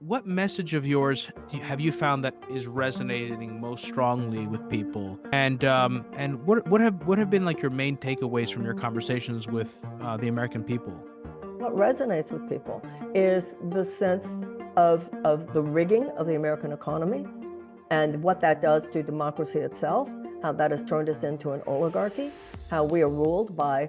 what message of yours have you found that is resonating most strongly with people? And what have been like your main takeaways from your conversations with the American people? What resonates with people is the sense of the rigging of the American economy and what that does to democracy itself, how that has turned us into an oligarchy, how we are ruled by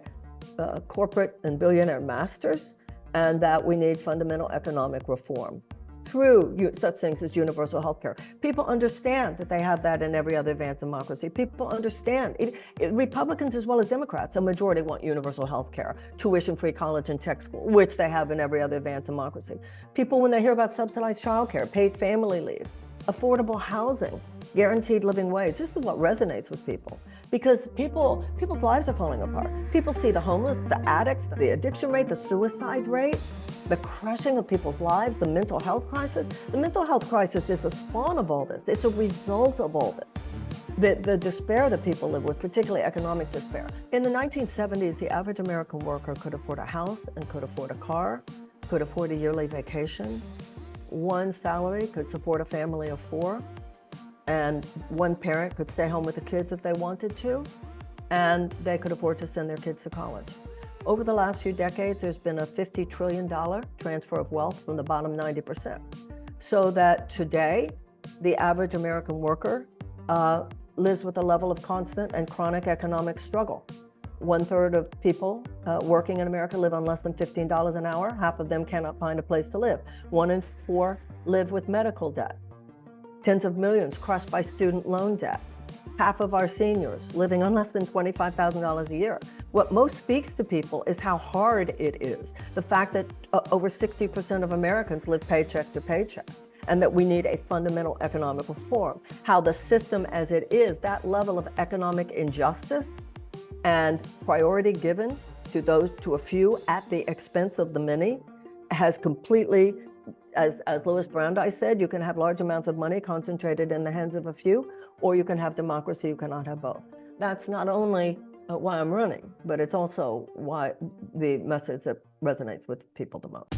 corporate and billionaire masters, and that we need fundamental economic reform through such things as universal health care. People understand that they have that in every other advanced democracy. People understand, Republicans as well as Democrats, a majority want universal health care, tuition-free college and tech school, which they have in every other advanced democracy. People, when they hear about subsidized childcare, paid family leave, affordable housing, guaranteed living wage, this is what resonates with people. Because people's lives are falling apart. People see the homeless, the addicts, the addiction rate, the suicide rate, the crushing of people's lives, the mental health crisis. The mental health crisis is a spawn of all this. It's a result of all this. The despair that people live with, particularly economic despair. In the 1970s, the average American worker could afford a house and could afford a car, could afford a yearly vacation. One salary could support a family of 4. And one parent could stay home with the kids if they wanted to, and they could afford to send their kids to college. Over the last few decades, there's been a $50 trillion transfer of wealth from the bottom 90%. So that today, the average American worker lives with a level of constant and chronic economic struggle. 1/3 of people working in America live on less than $15 an hour. Half of them cannot find a place to live. 1 in 4 live with medical debt. Tens of millions crushed by student loan debt. Half of our seniors living on less than $25,000 a year. What most speaks to people is how hard it is. The fact that over 60% of Americans live paycheck to paycheck, and that we need a fundamental economic reform. How the system as it is, that level of economic injustice and priority given to a few at the expense of the many, has completely, as Louis Brandeis said, you can have large amounts of money concentrated in the hands of a few, or you can have democracy, you cannot have both. That's not only why I'm running, but it's also why the message that resonates with people the most.